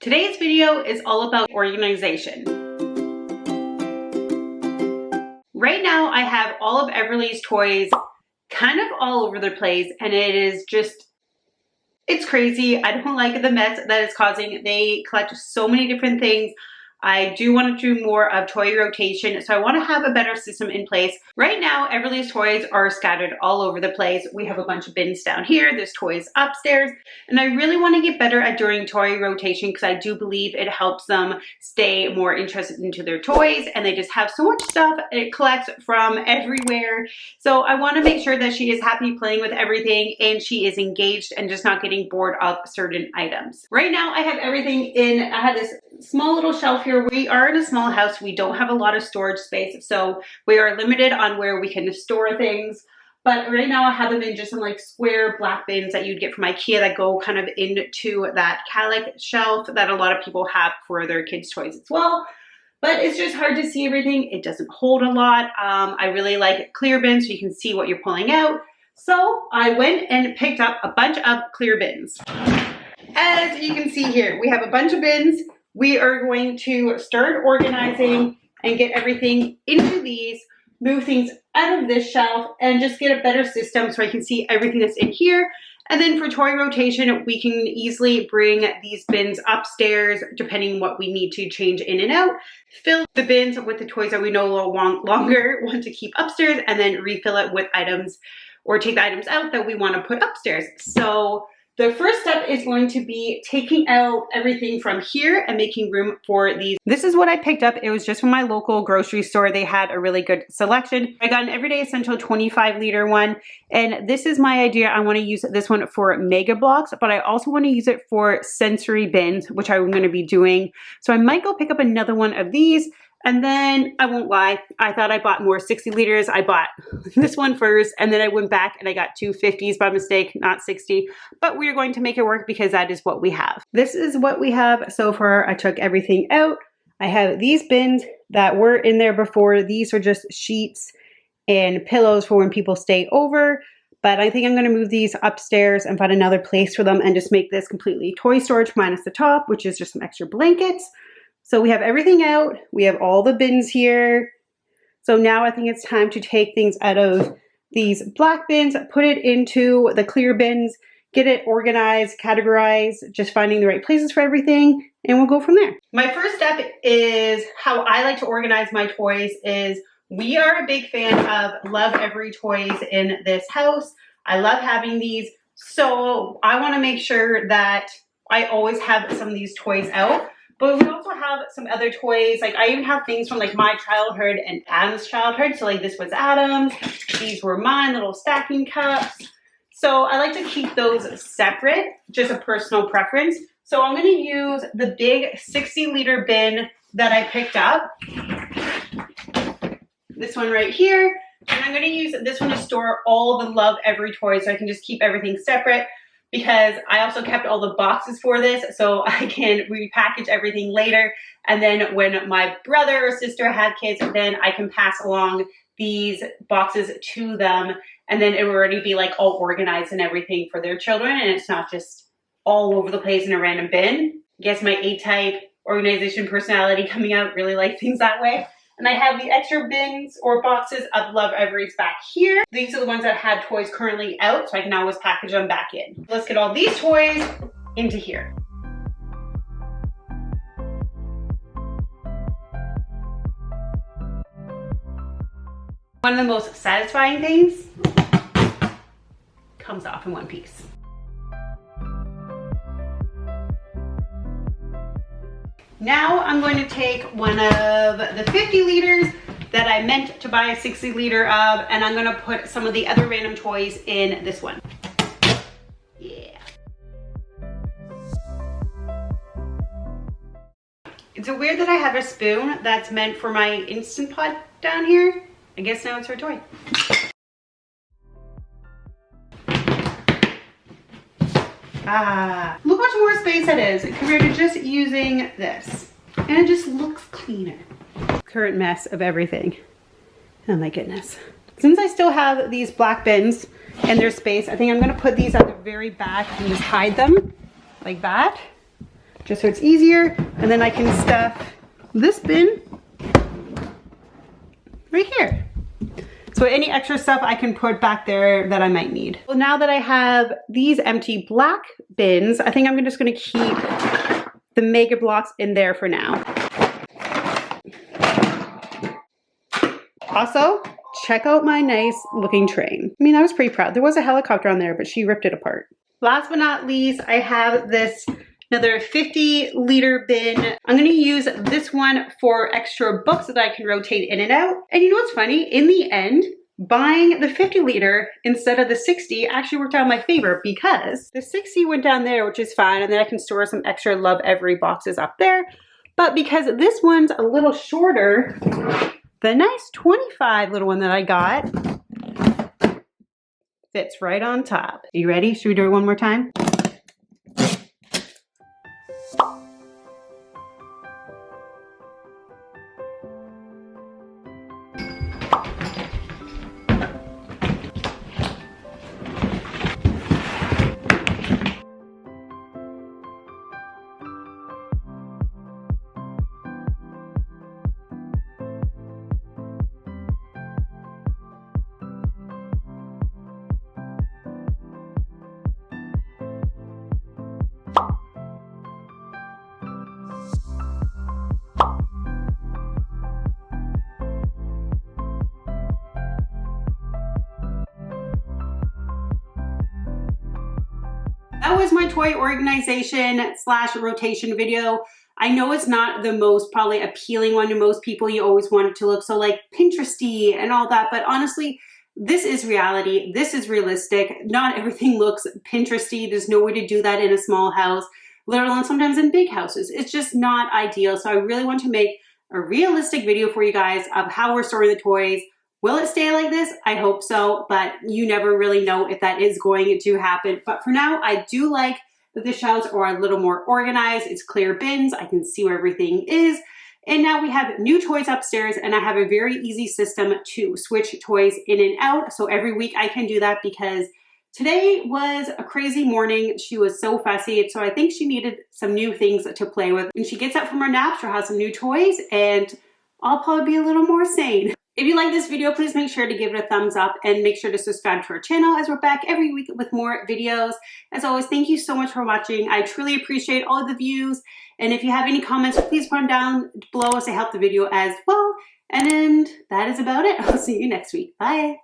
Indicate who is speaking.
Speaker 1: Today's video is all about organization. Right now I have all of Everly's toys kind of all over the place, and it's crazy. I don't like the mess that it's causing. They collect so many different things. I do want to do more of toy rotation, so I want to have a better system in place. Right now, Everly's toys are scattered all over the place. We have a bunch of bins down here, there's toys upstairs, and I really want to get better at doing toy rotation because I do believe it helps them stay more interested into their toys, and they just have so much stuff. It collects from everywhere. So I want to make sure that she is happy playing with everything and she is engaged and just not getting bored of certain items. Right now, I have everything in, I have this small little shelf here. We are in a small house. We don't have a lot of storage space, so we are limited on where we can store things. But right now I have them in just some like square black bins that you'd get from IKEA that go kind of into that Calic shelf that a lot of people have for their kids' toys as well. But it's just hard to see everything. It doesn't hold a lot. I really like clear bins so you can see what you're pulling out. So I went and picked up a bunch of clear bins. As you can see here, we have a bunch of bins. We are going to start organizing and get everything into these, move things out of this shelf, and just get a better system so I can see everything that's in here. And then for toy rotation, we can easily bring these bins upstairs depending what we need to change in and out. Fill the bins with the toys that we no longer want to keep upstairs, and then refill it with items or take the items out that we want to put upstairs. So the first step is going to be taking out everything from here and making room for these. This is what I picked up. It was just from my local grocery store. They had a really good selection. I got an Everyday Essential 25-liter one, and this is my idea. I want to use this one for Mega Bloks, but I also want to use it for sensory bins, which I'm going to be doing. So I might go pick up another one of these. And then, I won't lie, I thought I bought more 60 liters. I bought this one first, and then I went back and I got two 50s by mistake, not 60. But we are going to make it work because that is what we have. This is what we have so far. I took everything out. I have these bins that were in there before. These are just sheets and pillows for when people stay over. But I think I'm going to move these upstairs and find another place for them and just make this completely toy storage minus the top, which is just some extra blankets. So we have everything out. We have all the bins here. So now I think it's time to take things out of these black bins, put it into the clear bins, get it organized, categorized, just finding the right places for everything, and we'll go from there. My first step is how I like to organize my toys is we are a big fan of Love Every toys in this house. I love having these. So I want to make sure that I always have some of these toys out. But we also have some other toys. Like I even have things from like my childhood and Adam's childhood. So like this was Adam's. These were mine, little stacking cups. So I like to keep those separate, just a personal preference. So I'm going to use the big 60-liter bin that I picked up. This one right here. And I'm going to use this one to store all the Love Every toys so I can just keep everything separate. Because I also kept all the boxes for this so I can repackage everything later. And then when my brother or sister had kids, then I can pass along these boxes to them. And then it will already be like all organized and everything for their children. And it's not just all over the place in a random bin. I guess my A-type organization personality coming out, really like things that way. And I have the extra bins or boxes of Love Every's back here. These are the ones that had toys currently out, so I can always package them back in. Let's get all these toys into here. One of the most satisfying things comes off in one piece. Now I'm going to take one of the 50 liters that I meant to buy a 60 liter of, and I'm going to put some of the other random toys in this one. Yeah. It's weird that I have a spoon that's meant for my Instant Pot down here. I guess now it's her toy. Ah, look how much more space it is compared to just using this. And it just looks cleaner. Current mess of everything. Oh my goodness. Since I still have these black bins and there's space, I think I'm gonna put these at the very back and just hide them like that. just so it's easier. And then I can stuff this bin right here. So any extra stuff I can put back there that I might need. Well, now that I have these empty black bins, I think I'm just gonna keep the Mega Bloks in there for now. Also, check out my nice looking train. I mean, I was pretty proud. There was a helicopter on there, but she ripped it apart. Last but not least, I have this another 50-liter bin. I'm gonna use this one for extra books that I can rotate in and out. And you know what's funny? In the end, buying the 50-liter instead of the 60 actually worked out in my favor because the 60 went down there, which is fine, and then I can store some extra Love Every boxes up there. But because this one's a little shorter, the nice 25 little one that I got fits right on top. Are you ready? Should we do it one more time? That was my toy organization / rotation video. I know it's not the most probably appealing one to most people. You always want it to look so like Pinteresty and all that, but honestly, this is reality. This is realistic. Not everything looks Pinteresty. There's no way to do that in a small house, let alone sometimes in big houses. It's just not ideal. So I really want to make a realistic video for you guys of how we're storing the toys. Will it stay like this? I hope so, but you never really know if that is going to happen. But for now, I do like that the shelves are a little more organized. It's clear bins. I can see where everything is. And now we have new toys upstairs, and I have a very easy system to switch toys in and out. So every week I can do that because today was a crazy morning. She was so fussy, so I think she needed some new things to play with. When she gets up from her nap, she'll have some new toys, and I'll probably be a little more sane. If you like this video, please make sure to give it a thumbs up and make sure to subscribe to our channel as we're back every week with more videos. As always, thank you so much for watching. I truly appreciate all of the views. And if you have any comments, please put them down below as to help the video as well. And that is about it. I'll see you next week. Bye.